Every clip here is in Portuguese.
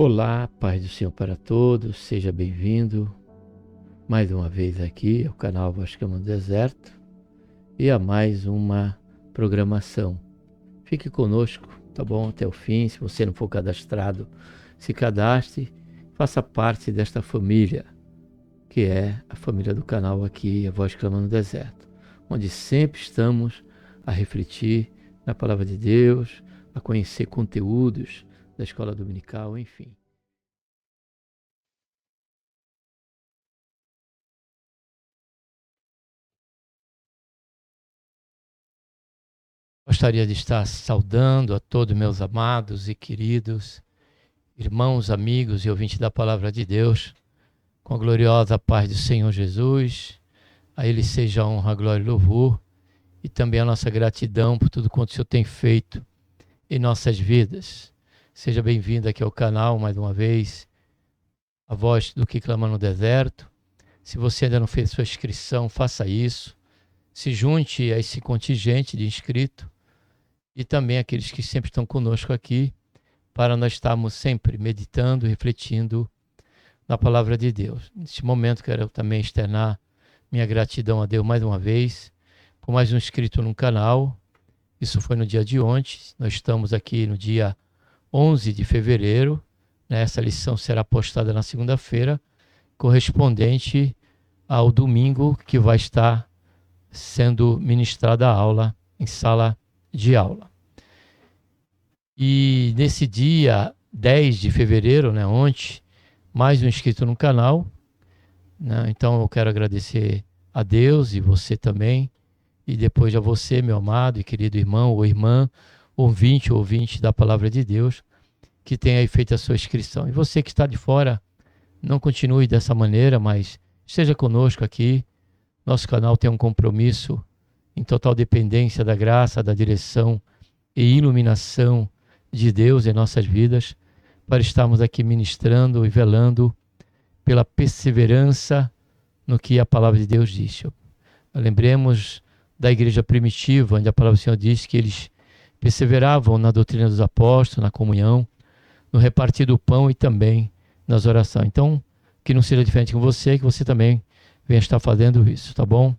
Olá, paz do Senhor para todos, seja bem-vindo mais uma vez aqui ao canal Voz Clama no Deserto e a mais uma programação. Fique conosco, tá bom? Até o fim. Se você não for cadastrado, se cadastre, faça parte desta família, que é a família do canal aqui, a Voz Clama no Deserto, onde sempre estamos a refletir na Palavra de Deus, a conhecer conteúdos da Escola Dominical, enfim. Gostaria de estar saudando a todos meus amados e queridos irmãos, amigos e ouvintes da Palavra de Deus, com a gloriosa paz do Senhor Jesus. A Ele seja a honra, a glória e louvor, e também a nossa gratidão por tudo quanto o Senhor tem feito em nossas vidas. Seja bem-vindo aqui ao canal mais uma vez, a voz do que clama no deserto. Se você ainda não fez sua inscrição, faça isso. Se junte a esse contingente de inscritos e também aqueles que sempre estão conosco aqui, para nós estarmos sempre meditando, refletindo na palavra de Deus. Neste momento quero também externar minha gratidão a Deus mais uma vez, por mais um inscrito no canal. Isso foi no dia de ontem, nós estamos aqui no dia 11 de fevereiro, né? Essa lição será postada na segunda-feira, correspondente ao domingo que vai estar sendo ministrada a aula em sala de aula. E nesse dia 10 de fevereiro, né, ontem, mais um inscrito no canal, né? Então eu quero agradecer a Deus e você também, e depois a você, meu amado e querido irmão ou irmã, ouvinte da Palavra de Deus, que tenha aí feito a sua inscrição. E você que está de fora, não continue dessa maneira, mas esteja conosco aqui. Nosso canal tem um compromisso em total dependência da graça, da direção e iluminação de Deus em nossas vidas, para estarmos aqui ministrando e velando pela perseverança no que a palavra de Deus diz. Lembremos da igreja primitiva, onde a palavra do Senhor diz que eles perseveravam na doutrina dos apóstolos, na comunhão, no repartir do pão e também nas orações. Então, que não seja diferente com você, que você também venha estar fazendo isso, tá bom?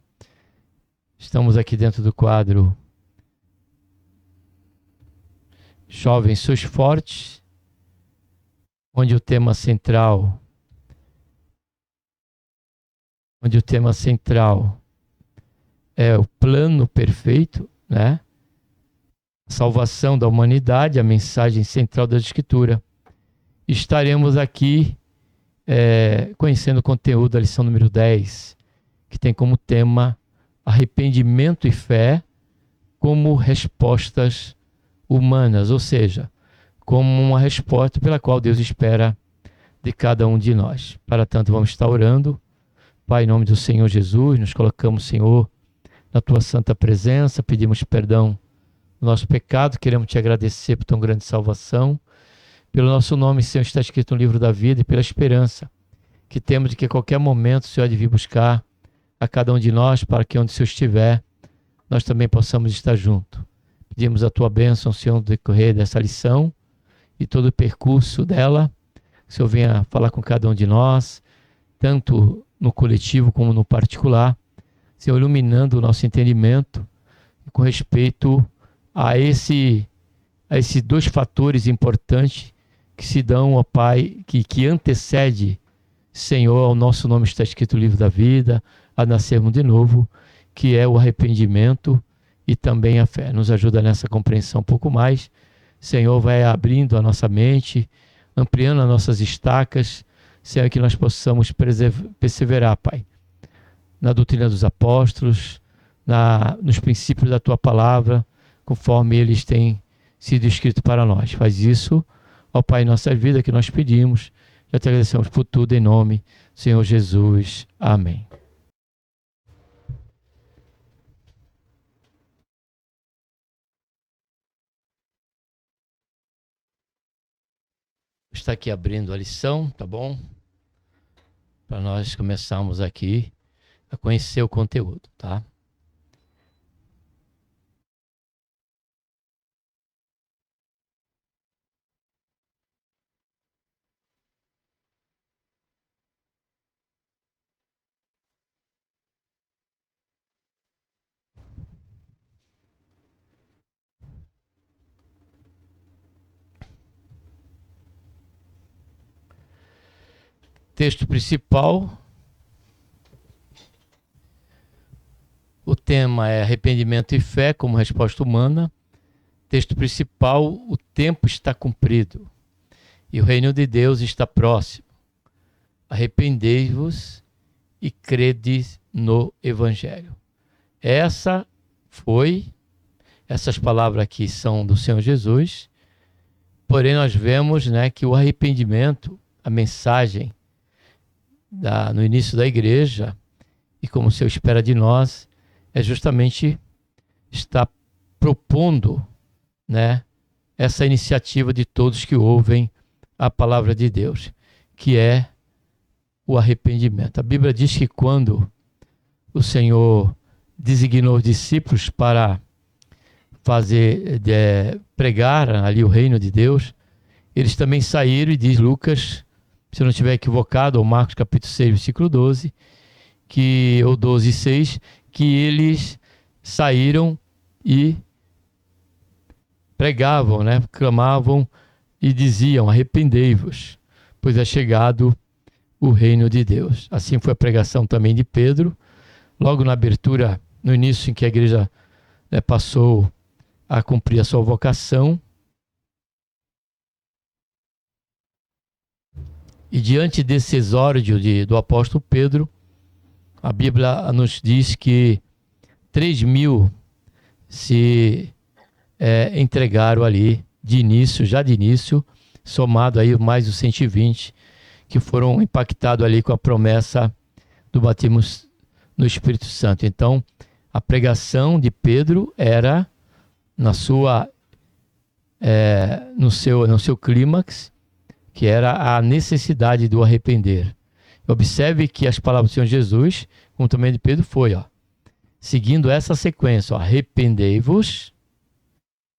Estamos aqui dentro do quadro Jovens Sois Fortes, onde o tema central é o plano perfeito, né? Salvação da humanidade, a mensagem central da Escritura. Estaremos aqui conhecendo o conteúdo da lição número 10, que tem como tema arrependimento e fé como respostas humanas, ou seja, como uma resposta pela qual Deus espera de cada um de nós. Para tanto, vamos estar orando. Pai, em nome do Senhor Jesus, nos colocamos, Senhor, na Tua santa presença, pedimos perdão do nosso pecado, queremos Te agradecer por Tão grande salvação, pelo nosso nome, Senhor, está escrito no livro da vida, e pela esperança que temos de que a qualquer momento o Senhor há de vir buscar a cada um de nós, para que onde o Senhor estiver, nós também possamos estar juntos. Pedimos a Tua bênção, Senhor, no decorrer dessa lição e todo o percurso dela. Que o Senhor venha falar com cada um de nós, tanto no coletivo como no particular, Senhor, iluminando o nosso entendimento com respeito a esses dois fatores importantes que se dão, ó Pai, que antecede, Senhor, ao nosso nome está escrito no livro da vida, a nascermos de novo, que é o arrependimento e também a fé. Nos ajuda nessa compreensão um pouco mais. Senhor, vai abrindo a nossa mente, ampliando as nossas estacas, Senhor, que nós possamos perseverar, Pai, na doutrina dos apóstolos, nos princípios da Tua palavra, conforme eles têm sido escritos para nós. Faz isso, ó Pai, em nossa vida, que nós pedimos. Já te agradecemos por tudo, em nome do Senhor Jesus. Amém. Está aqui abrindo a lição, tá bom? Para nós começarmos aqui a conhecer o conteúdo, tá? Texto principal. O tema é arrependimento e fé como resposta humana. Texto principal, o tempo está cumprido e o reino de Deus está próximo. Arrependei-vos e crede no Evangelho. Essas palavras aqui são do Senhor Jesus, porém nós vemos, né, que o arrependimento, a mensagem no início da igreja, e como o Senhor espera de nós, é justamente estar propondo, né, essa iniciativa de todos que ouvem a palavra de Deus, que é o arrependimento. A Bíblia diz que quando o Senhor designou os discípulos para pregar ali o reino de Deus, eles também saíram, e diz Lucas, se eu não estiver equivocado, ou Marcos capítulo 6, versículo 12, ou 12, 6, que eles saíram e pregavam, né? Clamavam e diziam: arrependei-vos, pois é chegado o reino de Deus. Assim foi a pregação também de Pedro, logo na abertura, no início em que a igreja, né, passou a cumprir a sua vocação. E diante desse exórdio do apóstolo Pedro, a Bíblia nos diz que 3.000 se entregaram ali já de início, somado aí mais os 120 que foram impactados ali com a promessa do batismo no Espírito Santo. Então, a pregação de Pedro era no seu clímax, que era a necessidade do arrepender. Observe que as palavras do Senhor Jesus, como também de Pedro, foi, seguindo essa sequência: arrependei-vos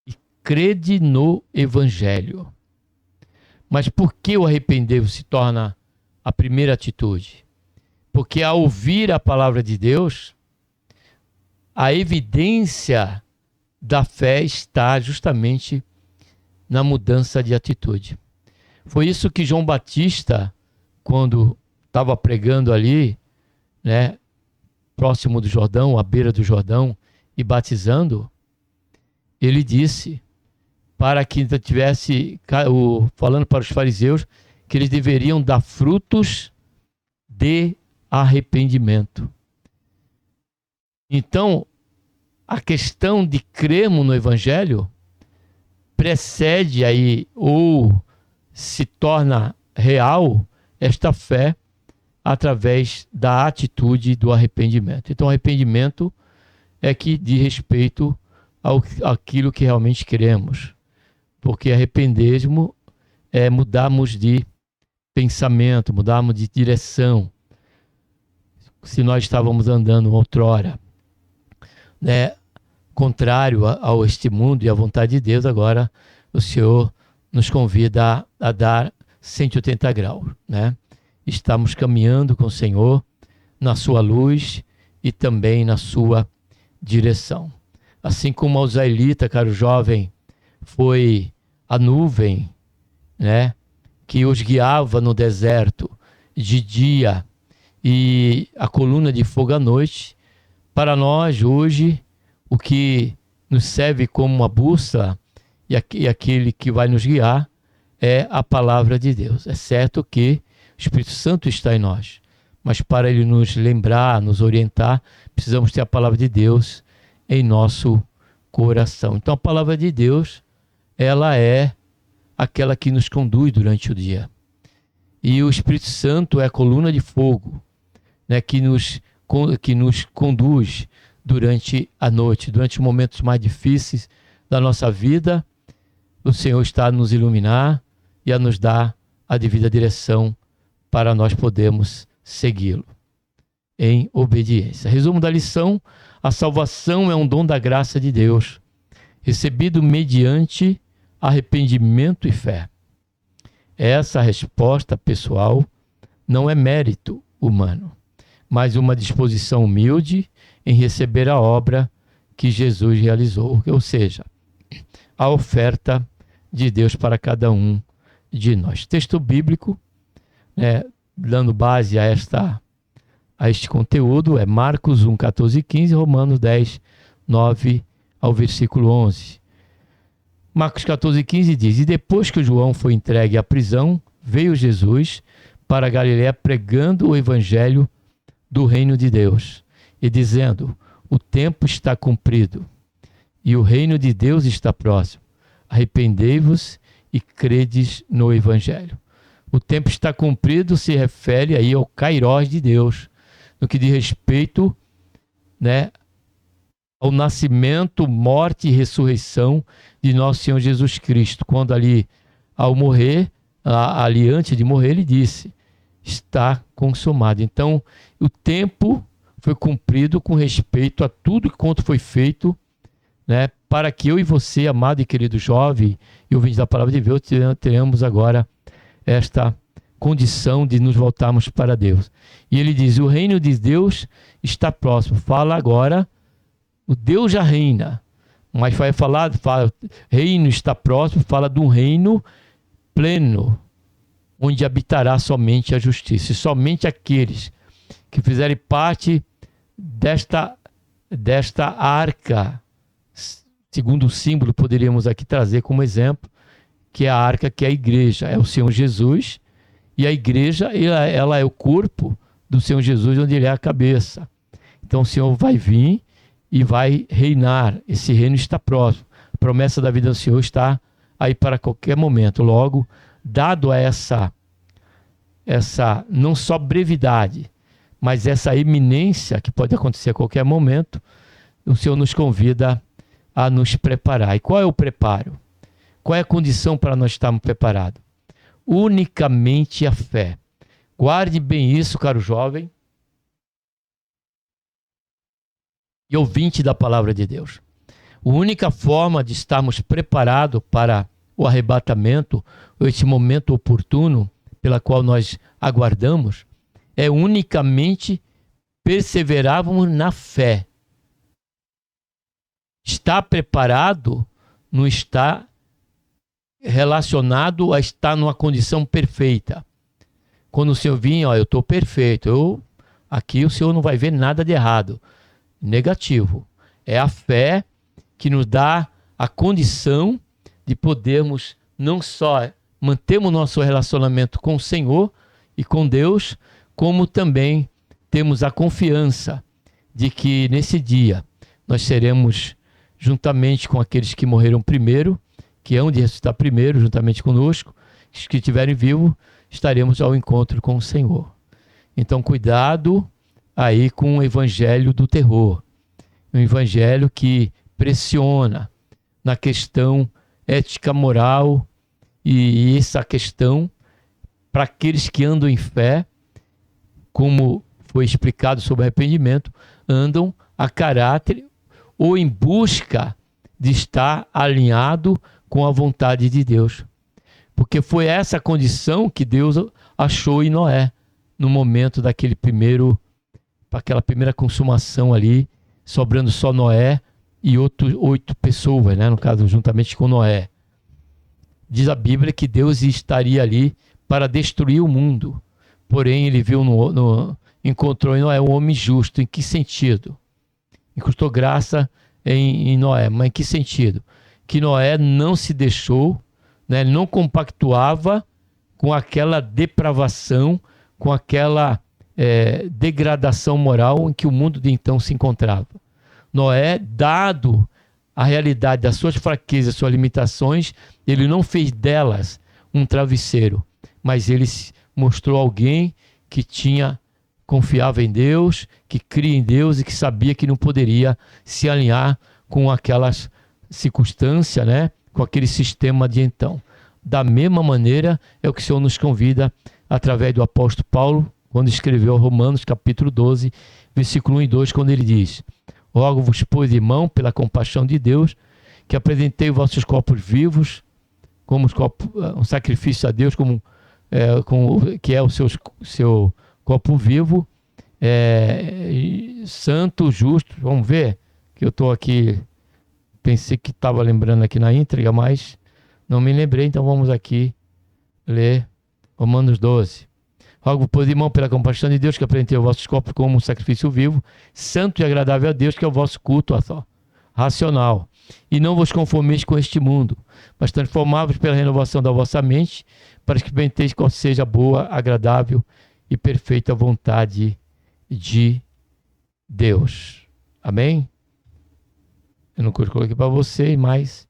e crede no Evangelho. Mas por que o arrepender-vos se torna a primeira atitude? Porque ao ouvir a palavra de Deus, a evidência da fé está justamente na mudança de atitude. Foi isso que João Batista, quando estava pregando ali, né, próximo do Jordão, à beira do Jordão, e batizando, ele disse para que falando para os fariseus, que eles deveriam dar frutos de arrependimento. Então, a questão de crermos no Evangelho precede aí, ou se torna real, esta fé através da atitude do arrependimento. Então, o arrependimento é que diz respeito àquilo que realmente queremos. Porque arrepender-nos é mudarmos de pensamento, mudarmos de direção. Se nós estávamos andando outrora, né, contrário a este mundo e à vontade de Deus, agora o Senhor nos convida a dar 180 graus, né? Estamos caminhando com o Senhor na sua luz e também na sua direção. Assim como aos israelitas, caro jovem, foi a nuvem, né, que os guiava no deserto de dia e a coluna de fogo à noite. Para nós hoje, o que nos serve como uma bússola e aquele que vai nos guiar é a palavra de Deus. É certo que o Espírito Santo está em nós, mas para ele nos lembrar, nos orientar, precisamos ter a palavra de Deus em nosso coração. Então a palavra de Deus, ela é aquela que nos conduz durante o dia. E o Espírito Santo é a coluna de fogo, né, que nos conduz durante a noite, durante os momentos mais difíceis da nossa vida. O Senhor está a nos iluminar e a nos dar a devida direção para nós podermos segui-lo em obediência. Resumo da lição: a salvação é um dom da graça de Deus, recebido mediante arrependimento e fé. Essa resposta pessoal não é mérito humano, mas uma disposição humilde em receber a obra que Jesus realizou, ou seja, a oferta de Deus para cada um de nós. Texto bíblico, dando base a este conteúdo, é Marcos 1, 14 e 15, Romanos 10, 9 ao versículo 11. Marcos 14, 15 diz: E depois que João foi entregue à prisão, veio Jesus para a Galiléia pregando o evangelho do reino de Deus e dizendo: o tempo está cumprido e o reino de Deus está próximo. Arrependei-vos e credes no evangelho. O tempo está cumprido se refere aí ao kairós de Deus, no que diz respeito, né, ao nascimento, morte e ressurreição de nosso Senhor Jesus Cristo. Quando ali, ao morrer, ali antes de morrer, ele disse: está consumado. Então, o tempo foi cumprido com respeito a tudo quanto foi feito, né, para que eu e você, amado e querido jovem e ouvinte da palavra de Deus, tenhamos agora esta condição de nos voltarmos para Deus. E ele diz: o reino de Deus está próximo. Fala agora, o Deus já reina, mas vai falar, reino está próximo, fala de um reino pleno, onde habitará somente a justiça. E somente aqueles que fizerem parte desta arca, segundo o símbolo, poderíamos aqui trazer como exemplo, que é a arca, que é a igreja, é o Senhor Jesus, e a igreja, ela é o corpo do Senhor Jesus, onde ele é a cabeça. Então o Senhor vai vir e vai reinar. Esse reino está próximo. A promessa da vida do Senhor está aí para qualquer momento. Logo, dado a essa não só brevidade, mas essa iminência que pode acontecer a qualquer momento, o Senhor nos convida a nos preparar. E qual é o preparo? Qual é a condição para nós estarmos preparados? Unicamente a fé. Guarde bem isso, caro jovem e ouvinte da palavra de Deus. A única forma de estarmos preparados para o arrebatamento, ou esse momento oportuno pela qual nós aguardamos, é unicamente perseverarmos na fé. Estar preparado não está relacionado a estar numa condição perfeita. Quando o Senhor vir, eu estou perfeito, aqui o Senhor não vai ver nada de errado. Negativo. É a fé que nos dá a condição de podermos não só mantermos nosso relacionamento com o Senhor e com Deus, como também temos a confiança de que nesse dia nós seremos, juntamente com aqueles que morreram primeiro, que hão de ressuscitar primeiro, juntamente conosco, os que estiverem vivos, estaremos ao encontro com o Senhor. Então, cuidado aí com o evangelho do terror, um evangelho que pressiona na questão ética, moral, e essa questão, para aqueles que andam em fé, como foi explicado sobre arrependimento, andam a caráter ou em busca de estar alinhado com a vontade de Deus. Porque foi essa condição que Deus achou em Noé, no momento daquela primeira consumação ali, sobrando só Noé e 8 pessoas, né? No caso, juntamente com Noé. Diz a Bíblia que Deus estaria ali para destruir o mundo. Porém, ele viu encontrou em Noé um homem justo. Em que sentido? Encontrou graça em Noé. Mas em que sentido? Que Noé não se deixou, né? Não compactuava com aquela depravação, com aquela degradação moral em que o mundo de então se encontrava. Noé, dado a realidade das suas fraquezas, suas limitações, ele não fez delas um travesseiro, mas ele mostrou alguém que confiava em Deus, que cria em Deus e que sabia que não poderia se alinhar com aquelas circunstâncias, né? Com aquele sistema de então. Da mesma maneira, é o que o Senhor nos convida através do apóstolo Paulo, quando escreveu Romanos capítulo 12, versículo 1 e 2, quando ele diz: rogo-vos, pois, irmão, pela compaixão de Deus, que apresentei os vossos corpos vivos, como um sacrifício a Deus, que é o seu corpo vivo, santo, justo. Vamos ver, que eu estou aqui, pensei que estava lembrando aqui na íntegra, mas não me lembrei, então vamos aqui ler Romanos 12. Rogo, pois, irmão, pela compaixão de Deus, que apresentei os vossos corpos como um sacrifício vivo, santo e agradável a Deus, que é o vosso culto racional. E não vos conformeis com este mundo, mas transformai-vos pela renovação da vossa mente, para que experimenteis qual seja a boa, agradável e perfeita vontade de Deus. Amém? Eu não coloquei para você, mas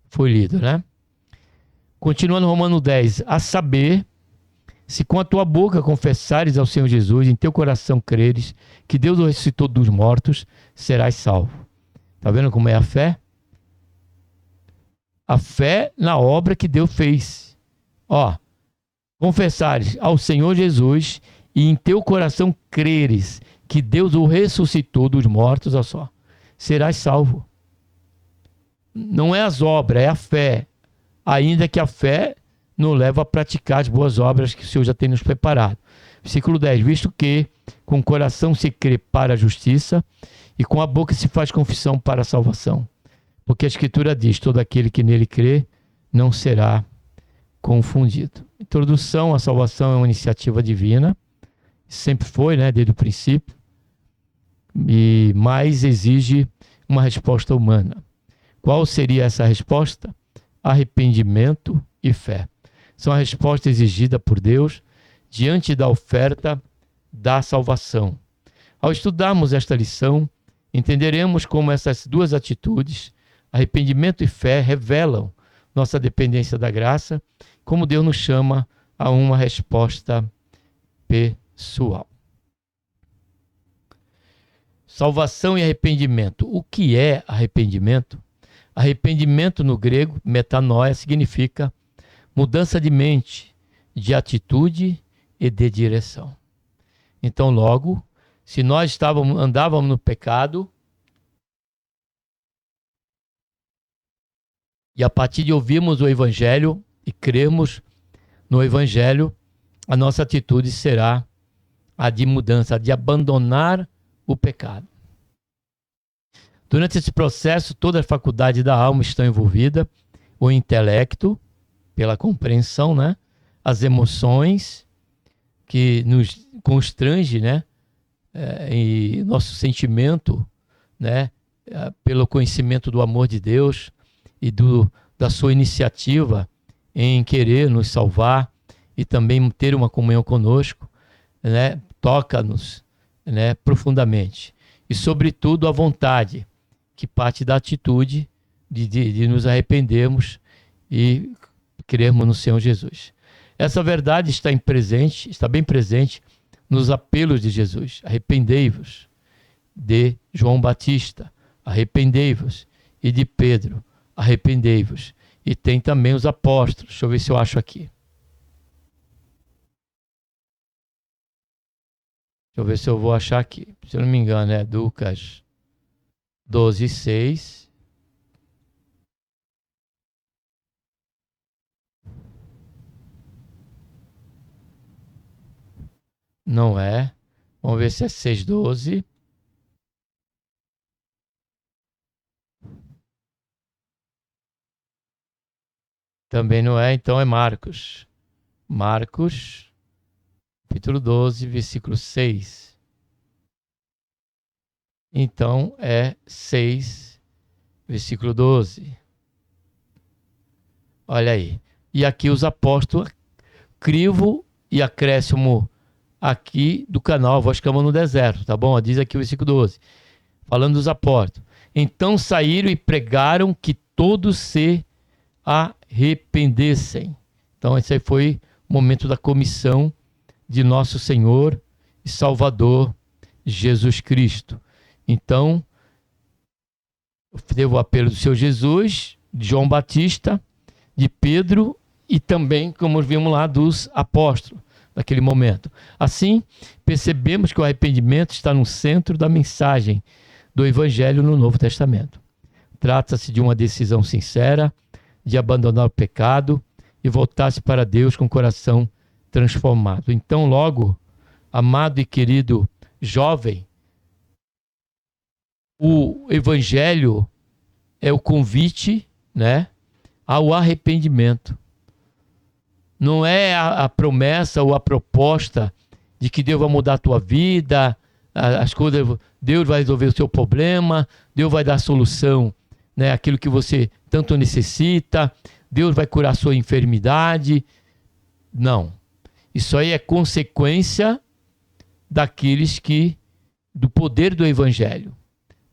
foi lido, né? Continuando Romano 10. A saber, se com a tua boca confessares ao Senhor Jesus, em teu coração creres que Deus o ressuscitou dos mortos, serás salvo. Está vendo como é a fé? A fé na obra que Deus fez. Ó, confessares ao Senhor Jesus e em teu coração creres que Deus o ressuscitou dos mortos, olha só, serás salvo. Não é as obras, é a fé. Ainda que a fé nos leva a praticar as boas obras que o Senhor já tem nos preparado. Versículo 10. Visto que com o coração se crê para a justiça e com a boca se faz confissão para a salvação. Porque a Escritura diz, todo aquele que nele crê não será confundido. Introdução, a salvação é uma iniciativa divina. Sempre foi, né, desde o princípio. Mas exige uma resposta humana. Qual seria essa resposta? Arrependimento e fé. São a resposta exigida por Deus diante da oferta da salvação. Ao estudarmos esta lição, entenderemos como essas duas atitudes, arrependimento e fé, revelam nossa dependência da graça, como Deus nos chama a uma resposta pessoal. Salvação e arrependimento. O que é arrependimento? Arrependimento no grego, metanoia, significa mudança de mente, de atitude e de direção. Então, logo, se nós andávamos no pecado, e a partir de ouvirmos o Evangelho e crermos no Evangelho, a nossa atitude será a de mudança, a de abandonar o pecado. Durante esse processo, todas as faculdades da alma estão envolvidas, o intelecto, pela compreensão, né? As emoções, que nos constrange, né? E nosso sentimento, né? Pelo conhecimento do amor de Deus e da sua iniciativa em querer nos salvar e também ter uma comunhão conosco, né? Toca-nos, né? Profundamente. E, sobretudo, a vontade, que parte da atitude de nos arrependermos e crermos no Senhor Jesus. Essa verdade está bem presente nos apelos de Jesus. Arrependei-vos, de João Batista, arrependei-vos, e de Pedro, arrependei-vos. E tem também os apóstolos. Deixa eu ver se eu acho aqui. Deixa eu ver se eu vou achar aqui. Se eu não me engano, é Lucas 12:6. Não é. Vamos ver se é 6:12. Também não é, então é Marcos. Marcos, capítulo 12, versículo 6. Então é 6, versículo 12. Olha aí. E aqui os apóstolos, crivo e acréscimo aqui do canal Voz Clama no Deserto, tá bom? Diz aqui o versículo 12. Falando dos apóstolos. Então saíram e pregaram que todos se arrependessem. Então esse aí foi o momento da comissão de nosso Senhor e Salvador Jesus Cristo. Então, teve o apelo do Senhor Jesus, de João Batista, de Pedro e também, como vimos lá, dos apóstolos naquele momento. Assim, percebemos que o arrependimento está no centro da mensagem do Evangelho no Novo Testamento. Trata-se de uma decisão sincera de abandonar o pecado e voltar-se para Deus com o coração transformado. Então, logo, amado e querido jovem, o Evangelho é o convite, né, ao arrependimento. Não é a promessa ou a proposta de que Deus vai mudar a tua vida, as coisas, Deus vai resolver o seu problema, Deus vai dar a solução, né, aquilo que você tanto necessita, Deus vai curar a sua enfermidade. Não. Isso aí é consequência daqueles que, do poder do Evangelho,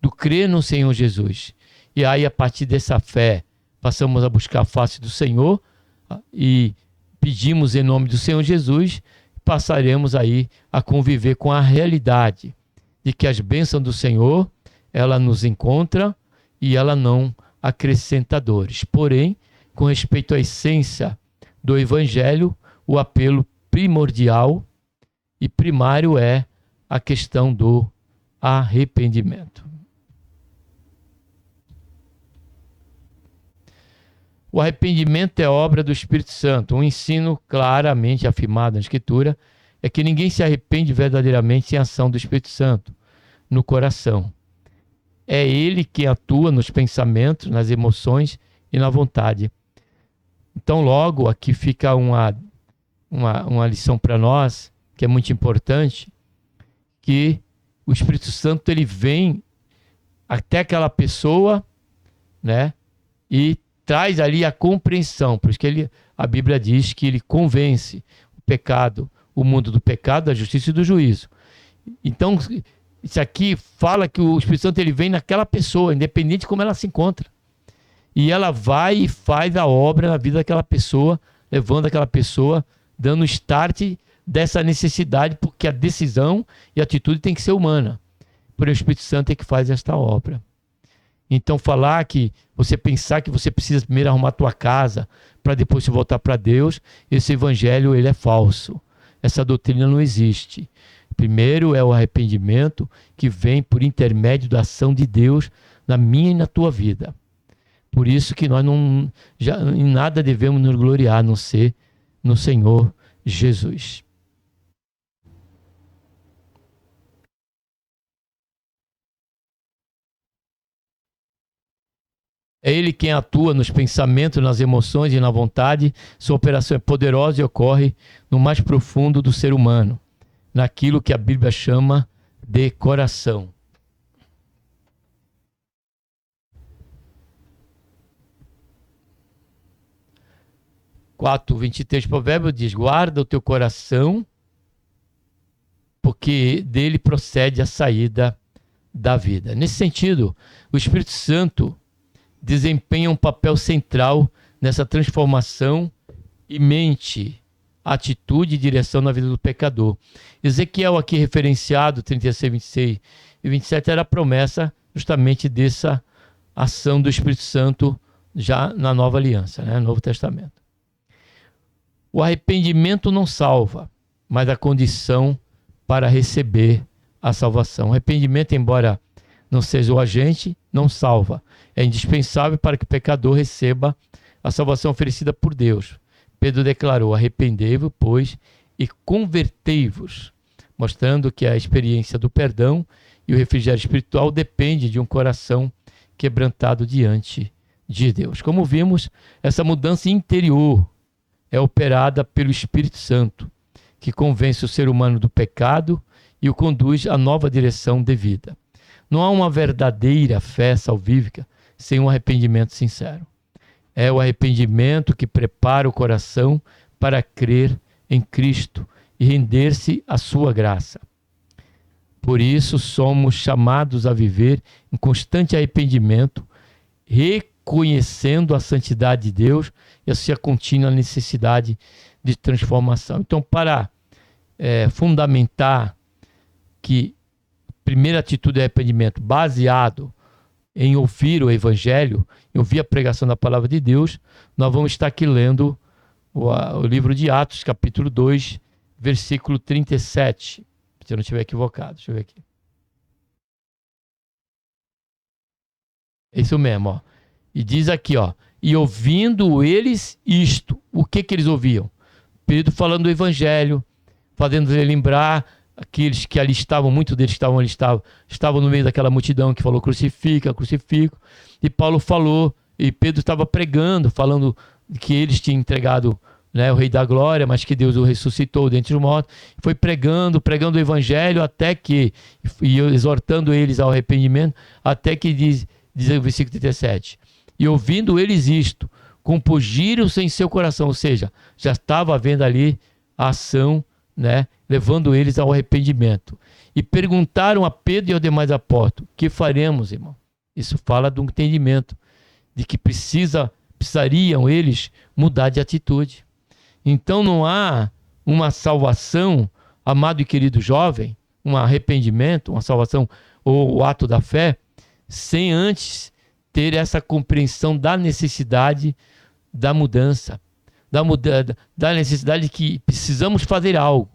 do crer no Senhor Jesus. E aí, a partir dessa fé, passamos a buscar a face do Senhor e pedimos em nome do Senhor Jesus, passaremos aí a conviver com a realidade de que as bênçãos do Senhor, ela nos encontra e ela não acrescenta dores. Porém, com respeito à essência do Evangelho, o apelo primordial e primário é a questão do arrependimento. O arrependimento é obra do Espírito Santo. Um ensino claramente afirmado na Escritura é que ninguém se arrepende verdadeiramente sem a ação do Espírito Santo no coração. É ele quem atua nos pensamentos, nas emoções e na vontade. Então, logo, aqui fica uma lição para nós, que é muito importante, que o Espírito Santo ele vem até aquela pessoa, né, e traz ali a compreensão. Por isso que a Bíblia diz que ele convence o pecado, o mundo do pecado, da justiça e do juízo. Então, isso aqui fala que o Espírito Santo ele vem naquela pessoa, independente de como ela se encontra. E ela vai e faz a obra na vida daquela pessoa, levando aquela pessoa, dando start dessa necessidade, porque a decisão e a atitude tem que ser humana. Por o Espírito Santo é que faz esta obra. Então, falar que você pensar que você precisa primeiro arrumar a tua casa para depois se voltar para Deus, esse evangelho ele é falso. Essa doutrina não existe. Primeiro é o arrependimento que vem por intermédio da ação de Deus na minha e na tua vida. Por isso que nós em nada devemos nos gloriar, a não ser no Senhor Jesus. É Ele quem atua nos pensamentos, nas emoções e na vontade. Sua operação é poderosa e ocorre no mais profundo do ser humano, naquilo que a Bíblia chama de coração. (4, 23) Provérbio diz: guarda o teu coração, porque dele procede a saída da vida. Nesse sentido, o Espírito Santo desempenha um papel central nessa transformação e mente, atitude e direção na vida do pecador. Ezequiel, aqui referenciado, 36, 26 e 27, era a promessa justamente dessa ação do Espírito Santo já na Nova Aliança, né? Novo Testamento. O arrependimento não salva, mas a condição para receber a salvação. O arrependimento, embora não seja o agente, não salva. É indispensável para que o pecador receba a salvação oferecida por Deus. Pedro declarou: arrependei-vos, pois, e convertei-vos, mostrando que a experiência do perdão e o refrigério espiritual depende de um coração quebrantado diante de Deus. Como vimos, essa mudança interior é operada pelo Espírito Santo, que convence o ser humano do pecado e o conduz à nova direção de vida. Não há uma verdadeira fé salvífica sem um arrependimento sincero. É o arrependimento que prepara o coração para crer em Cristo e render-se à sua graça. Por isso, somos chamados a viver em constante arrependimento, reconhecendo a santidade de Deus e a sua contínua necessidade de transformação. Então, para fundamentar que a primeira atitude é arrependimento baseado em ouvir o Evangelho, em ouvir a pregação da Palavra de Deus, nós vamos estar aqui lendo o livro de Atos, capítulo 2, versículo 37. Se eu não estiver equivocado, deixa eu ver aqui. É isso mesmo, ó. E diz aqui, ó: e ouvindo eles isto, o que eles ouviam? Pedro falando do Evangelho, fazendo ele lembrar aqueles que ali estavam, muitos deles estavam no meio daquela multidão que falou crucifica, crucifica. E Paulo falou, e Pedro estava pregando, falando que eles tinham entregado né, o Rei da Glória, mas que Deus o ressuscitou dentre os mortos. Foi pregando o evangelho até que, e exortando eles ao arrependimento, até que diz o versículo 37, e ouvindo eles isto, compungiram-se em seu coração, ou seja, já estava havendo ali a ação, né, levando eles ao arrependimento. E perguntaram a Pedro e aos demais apóstolos: que faremos, irmão? Isso fala do entendimento de que precisariam eles mudar de atitude. Então não há uma salvação, amado e querido jovem, um arrependimento, uma salvação ou o ato da fé, sem antes ter essa compreensão da necessidade da mudança, da necessidade de que precisamos fazer algo,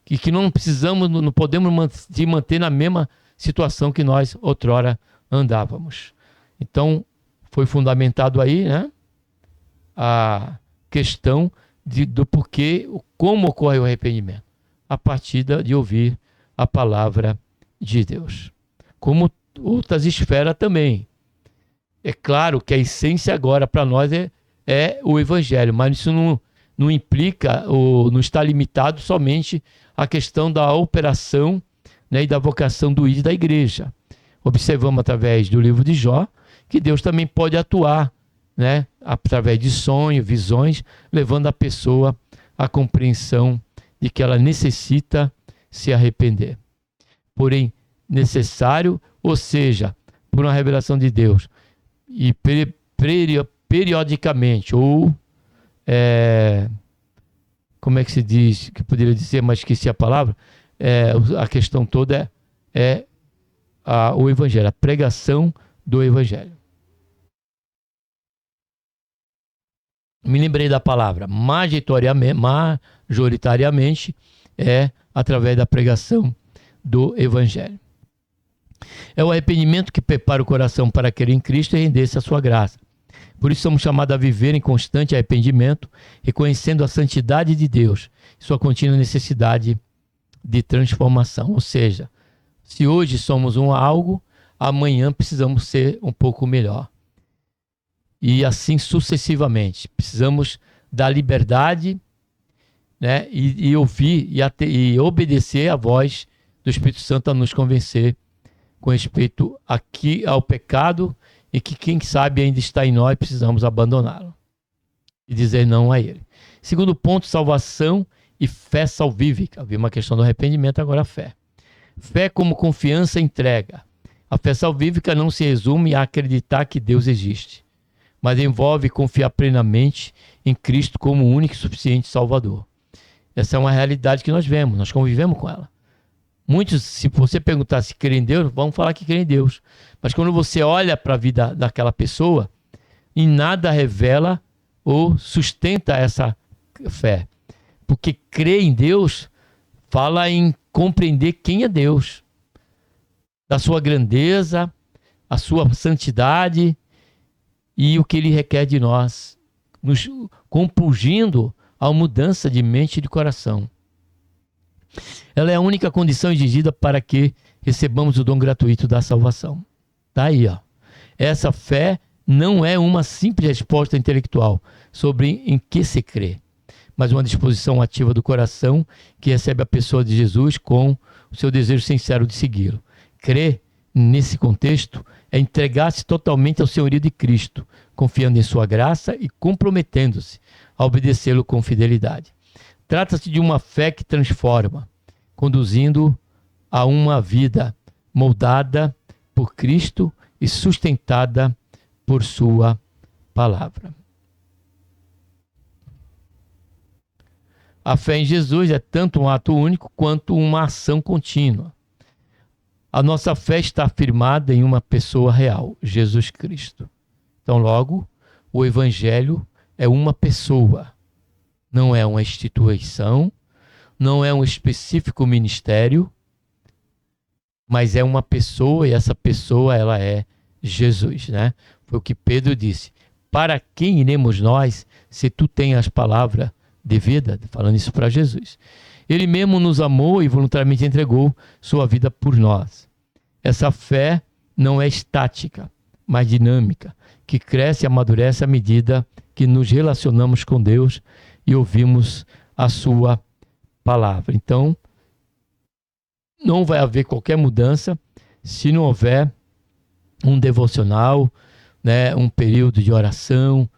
que não precisamos, não podemos se manter na mesma situação que nós outrora andávamos. Então foi fundamentado aí, né, a questão do porquê, como ocorre o arrependimento, a partir de ouvir a palavra de Deus. Como outras esferas também. É claro que a essência agora para nós é o Evangelho, mas isso não implica ou não está limitado somente à questão da operação, né, e da vocação do ID da igreja. Observamos através do livro de Jó que Deus também pode atuar, né, através de sonhos, visões, levando a pessoa à compreensão de que ela necessita se arrepender. Porém, necessário, ou seja, por uma revelação de Deus, e periodicamente, ou como é que se diz, que poderia dizer, mas esqueci a palavra, a questão toda é o Evangelho, a pregação do Evangelho. Me lembrei da palavra, majoritariamente é através da pregação do Evangelho. É o arrependimento que prepara o coração para crer em Cristo e render-se à sua graça. Por isso somos chamados a viver em constante arrependimento, reconhecendo a santidade de Deus e sua contínua necessidade de transformação. Ou seja, se hoje somos algo, amanhã precisamos ser um pouco melhor. E assim sucessivamente. Precisamos da liberdade, né, e ouvir e obedecer à voz do Espírito Santo a nos convencer com respeito aqui ao pecado e que, quem sabe, ainda está em nós, precisamos abandoná-lo e dizer não a ele. Segundo ponto, salvação e fé salvífica. Havia uma questão do arrependimento, agora a fé. Fé como confiança e entrega. A fé salvífica não se resume a acreditar que Deus existe, mas envolve confiar plenamente em Cristo como o único e suficiente Salvador. Essa é uma realidade que nós vemos, nós convivemos com ela. Muitos, se você perguntar se crê em Deus, vão falar que crê em Deus. Mas quando você olha para a vida daquela pessoa, em nada revela ou sustenta essa fé. Porque crer em Deus fala em compreender quem é Deus, da sua grandeza, a sua santidade e o que Ele requer de nós, nos compulgindo a mudança de mente e de coração. Ela é a única condição exigida para que recebamos o dom gratuito da salvação. Tá aí, ó. Essa fé não é uma simples resposta intelectual sobre em que se crê, mas uma disposição ativa do coração que recebe a pessoa de Jesus com o seu desejo sincero de segui-lo. Crer, nesse contexto, é entregar-se totalmente ao senhorio de Cristo, confiando em sua graça e comprometendo-se a obedecê-lo com fidelidade. Trata-se de uma fé que transforma, conduzindo a uma vida moldada por Cristo e sustentada por sua palavra. A fé em Jesus é tanto um ato único quanto uma ação contínua. A nossa fé está firmada em uma pessoa real, Jesus Cristo. Então, logo, o Evangelho é uma pessoa, não é uma instituição, não é um específico ministério, mas é uma pessoa, e essa pessoa, ela é Jesus, né? Foi o que Pedro disse: para quem iremos nós, se tu tens as palavras de vida? Falando isso para Jesus. Ele mesmo nos amou e voluntariamente entregou sua vida por nós. Essa fé não é estática, mas dinâmica, que cresce e amadurece à medida que nos relacionamos com Deus e ouvimos a sua palavra. Então, não vai haver qualquer mudança se não houver um devocional, né, um período de oração,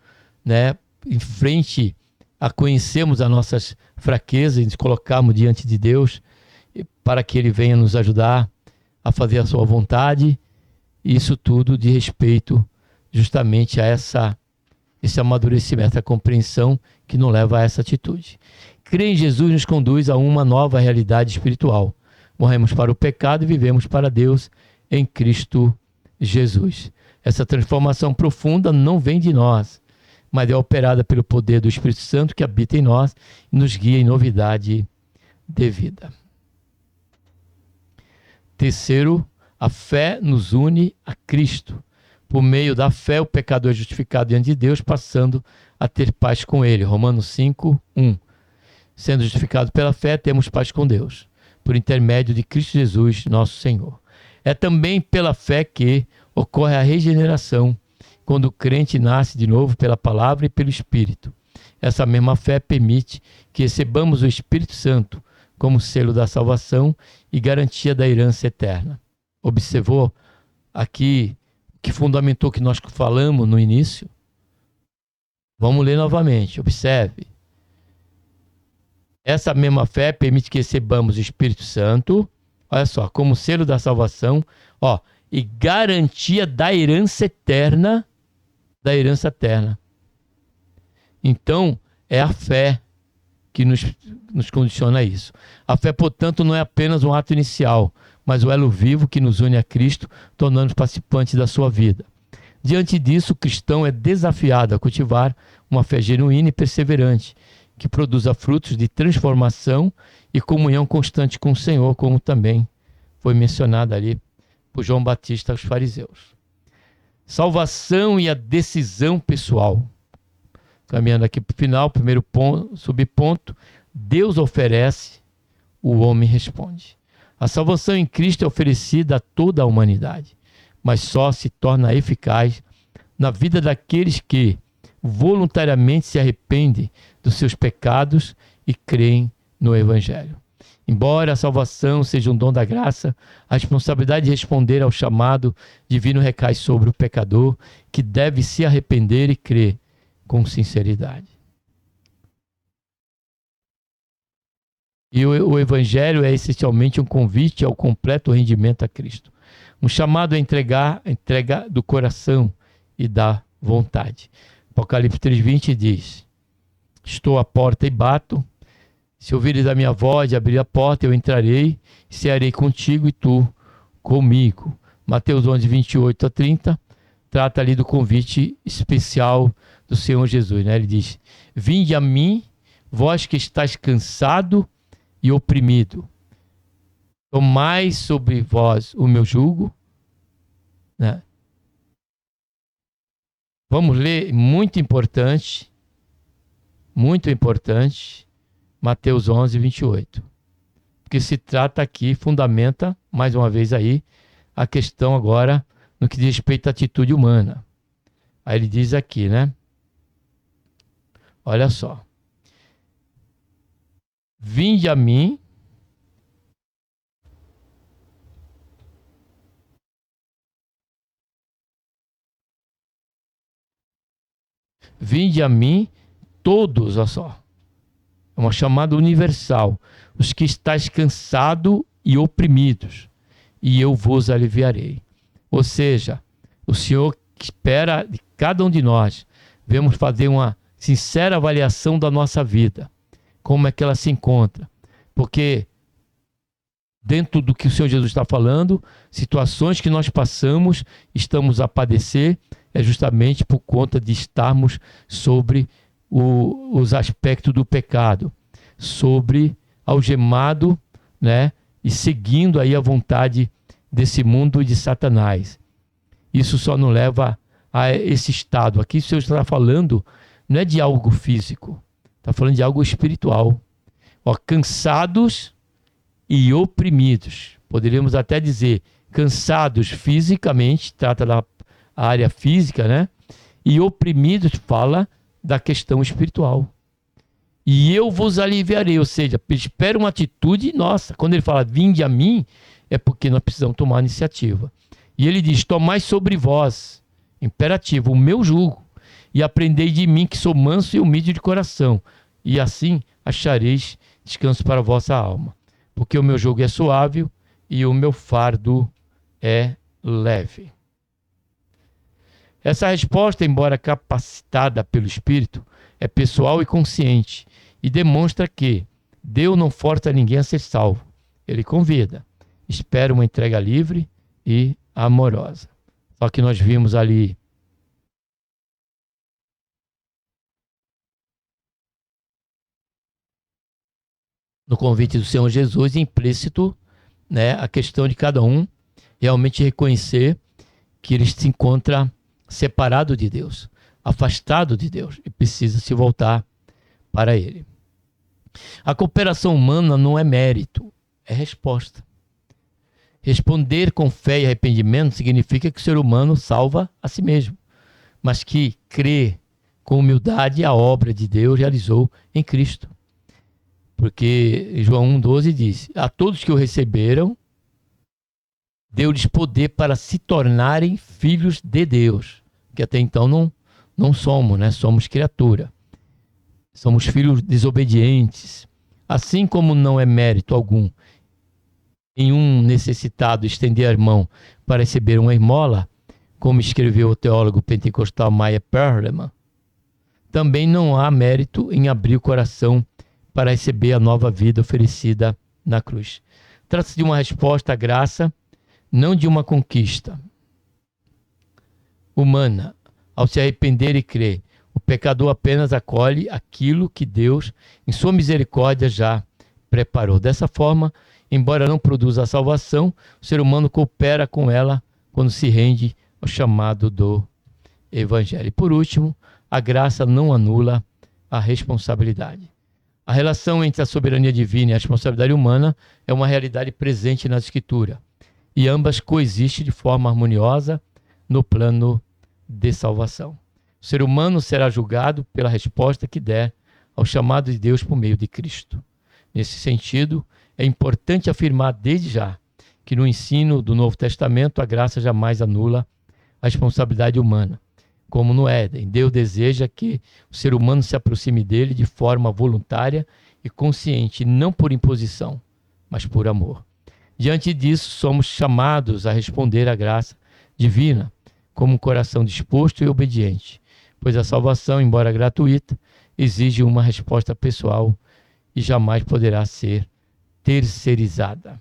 né, em frente a conhecermos as nossas fraquezas e nos colocarmos diante de Deus para que Ele venha nos ajudar a fazer a sua vontade. Isso tudo de respeito justamente a esse amadurecimento, a compreensão que nos leva a essa atitude. Crer em Jesus nos conduz a uma nova realidade espiritual. Morremos para o pecado e vivemos para Deus em Cristo Jesus. Essa transformação profunda não vem de nós, mas é operada pelo poder do Espírito Santo que habita em nós e nos guia em novidade de vida. Terceiro, a fé nos une a Cristo. Por meio da fé, o pecador é justificado diante de Deus, passando a ter paz com Ele. Romanos 5, 1. Sendo justificados pela fé, temos paz com Deus, por intermédio de Cristo Jesus, nosso Senhor. É também pela fé que ocorre a regeneração, quando o crente nasce de novo pela palavra e pelo Espírito. Essa mesma fé permite que recebamos o Espírito Santo como selo da salvação e garantia da herança eterna. Observou aqui que fundamentou que nós falamos no início? Vamos ler novamente, observe. Essa mesma fé permite que recebamos o Espírito Santo, olha só, como selo da salvação, e garantia da herança eterna, Então, é a fé que nos condiciona a isso. A fé, portanto, não é apenas um ato inicial, mas o elo vivo que nos une a Cristo, tornando-nos participantes da sua vida. Diante disso, o cristão é desafiado a cultivar uma fé genuína e perseverante, que produza frutos de transformação e comunhão constante com o Senhor, como também foi mencionado ali por João Batista aos fariseus. Salvação e a decisão pessoal. Caminhando aqui para o final, primeiro ponto, subponto, Deus oferece, o homem responde. A salvação em Cristo é oferecida a toda a humanidade, mas só se torna eficaz na vida daqueles que voluntariamente se arrependem dos seus pecados e creem no Evangelho. Embora a salvação seja um dom da graça, a responsabilidade de responder ao chamado divino recai sobre o pecador, que deve se arrepender e crer com sinceridade. E o Evangelho é essencialmente um convite ao completo rendimento a Cristo. Um chamado a entrega do coração e da vontade. Apocalipse 3:20 diz: estou à porta e bato. Se ouvires a minha voz e abrir a porta, eu entrarei e cearei contigo e tu comigo. Mateus 11:28-30 trata ali do convite especial do Senhor Jesus, né? Ele diz: vinde a mim, vós que estáis cansado e oprimido, tomai sobre vós o meu jugo, né? Vamos ler, muito importante, Mateus 11:28, porque se trata aqui, fundamenta, mais uma vez aí, a questão agora no que diz respeito à atitude humana. Aí ele diz aqui, né? Olha só. Vinde a mim, todos, olha só. É uma chamada universal. Os que estáis cansados e oprimidos, e eu vos aliviarei. Ou seja, o Senhor espera de cada um de nós, devemos fazer uma sincera avaliação da nossa vida. Como é que ela se encontra? Porque dentro do que o Senhor Jesus está falando, situações que nós passamos, estamos a padecer, é justamente por conta de estarmos sobre os aspectos do pecado, sobre algemado, né, e seguindo aí a vontade desse mundo e de Satanás. Isso só nos leva a esse estado. Aqui o Senhor está falando, não é de algo físico, está falando de algo espiritual. Cansados e oprimidos. Poderíamos até dizer cansados fisicamente, trata da área física, né? E oprimidos fala da questão espiritual. e eu vos aliviarei. Ou seja, espera uma atitude nossa. Quando ele fala, vinde a mim, é porque nós precisamos tomar iniciativa. E ele diz, tomai sobre vós, imperativo, o meu jugo, e aprendei de mim, que sou manso e humilde de coração, e assim achareis descanso para a vossa alma. Porque o meu jugo é suave e o meu fardo é leve. Essa resposta, embora capacitada pelo Espírito, é pessoal e consciente e demonstra que Deus não força ninguém a ser salvo. Ele convida, espera uma entrega livre e amorosa. Só que nós vimos ali no convite do Senhor Jesus, implícito, né, a questão de cada um realmente reconhecer que ele se encontra separado de Deus, afastado de Deus e precisa se voltar para ele. A cooperação humana não é mérito, é resposta. Responder com fé e arrependimento significa que o ser humano salva a si mesmo, mas que crê com humildade a obra de Deus realizou em Cristo. Porque João 1,12 diz, a todos que o receberam, deu-lhes poder para se tornarem filhos de Deus. Que até então não somos, né? Somos criatura. Somos filhos desobedientes. Assim como não é mérito algum em um necessitado estender a mão para receber uma esmola, como escreveu o teólogo pentecostal Meyer Perlman, também não há mérito em abrir o coração para receber a nova vida oferecida na cruz. Trata-se de uma resposta à graça, não de uma conquista humana. Ao se arrepender e crer, o pecador apenas acolhe aquilo que Deus, em sua misericórdia, já preparou. Dessa forma, embora não produza a salvação, o ser humano coopera com ela quando se rende ao chamado do Evangelho. E por último, a graça não anula a responsabilidade. A relação entre a soberania divina e a responsabilidade humana é uma realidade presente na Escritura, e ambas coexistem de forma harmoniosa no plano de salvação. O ser humano será julgado pela resposta que der ao chamado de Deus por meio de Cristo. Nesse sentido, é importante afirmar desde já que no ensino do Novo Testamento a graça jamais anula a responsabilidade humana. Como no Éden, Deus deseja que o ser humano se aproxime dele de forma voluntária e consciente, não por imposição, mas por amor. Diante disso, somos chamados a responder à graça divina como um coração disposto e obediente, pois a salvação, embora gratuita, exige uma resposta pessoal e jamais poderá ser terceirizada.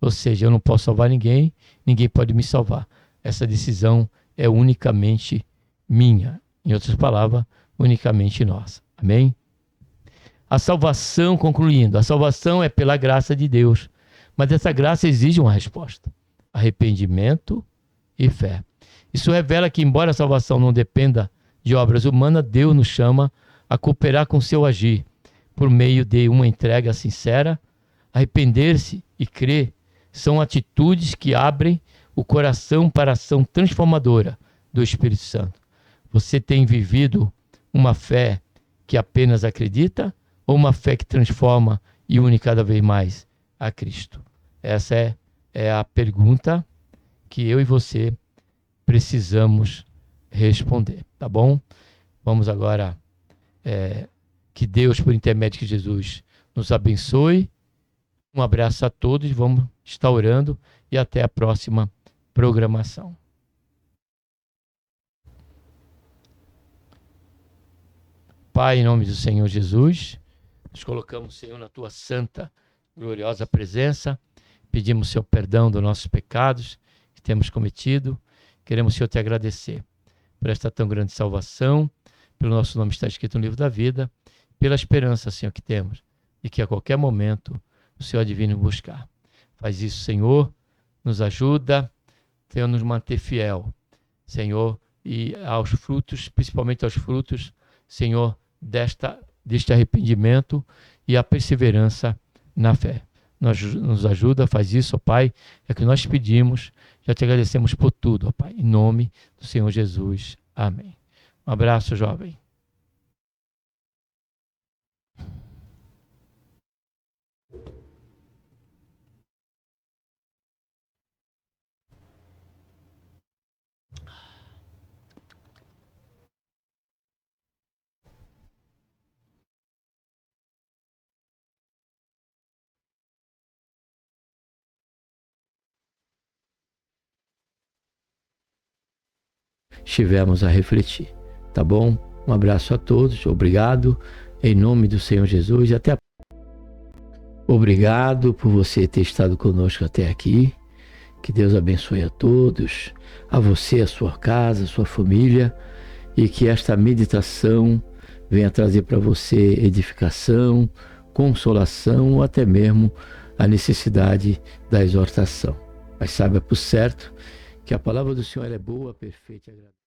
Ou seja, eu não posso salvar ninguém, ninguém pode me salvar. Essa decisão é unicamente minha. Em outras palavras, unicamente nossa. Amém? A salvação, concluindo, a salvação é pela graça de Deus, mas essa graça exige uma resposta: arrependimento e fé. Isso revela que, embora a salvação não dependa de obras humanas, Deus nos chama a cooperar com seu agir, por meio de uma entrega sincera. Arrepender-se e crer são atitudes que abrem o coração para a ação transformadora do Espírito Santo. Você tem vivido uma fé que apenas acredita ou uma fé que transforma e une cada vez mais a Cristo? Essa é a pergunta que eu e você precisamos responder, tá bom? Vamos agora, que Deus, por intermédio de Jesus, nos abençoe. Um abraço a todos, vamos estar orando e até a próxima programação. Pai, em nome do Senhor Jesus, nos colocamos, Senhor, na tua santa, gloriosa presença. Pedimos, Senhor, perdão dos nossos pecados que temos cometido. Queremos, Senhor, te agradecer por esta tão grande salvação, pelo nosso nome estar escrito no livro da vida, pela esperança, Senhor, que temos, e que a qualquer momento o Senhor advine buscar. Faz isso, Senhor, nos ajuda, Senhor, nos manter fiel, Senhor, e aos frutos, principalmente aos frutos, Senhor, deste arrependimento e a perseverança na fé. Nos ajuda, faz isso, ó Pai, é que nós pedimos, já te agradecemos por tudo, ó Pai, em nome do Senhor Jesus. Amém. Um abraço, jovem. estivermos a refletir. Tá bom? Um abraço a todos, obrigado, em nome do Senhor Jesus, e até a próxima. Obrigado por você ter estado conosco até aqui. Que Deus abençoe a todos, a você, a sua casa, a sua família, e que esta meditação venha trazer para você edificação, consolação ou até mesmo a necessidade da exortação. Mas saiba por certo que a palavra do Senhor é boa, perfeita e agradável.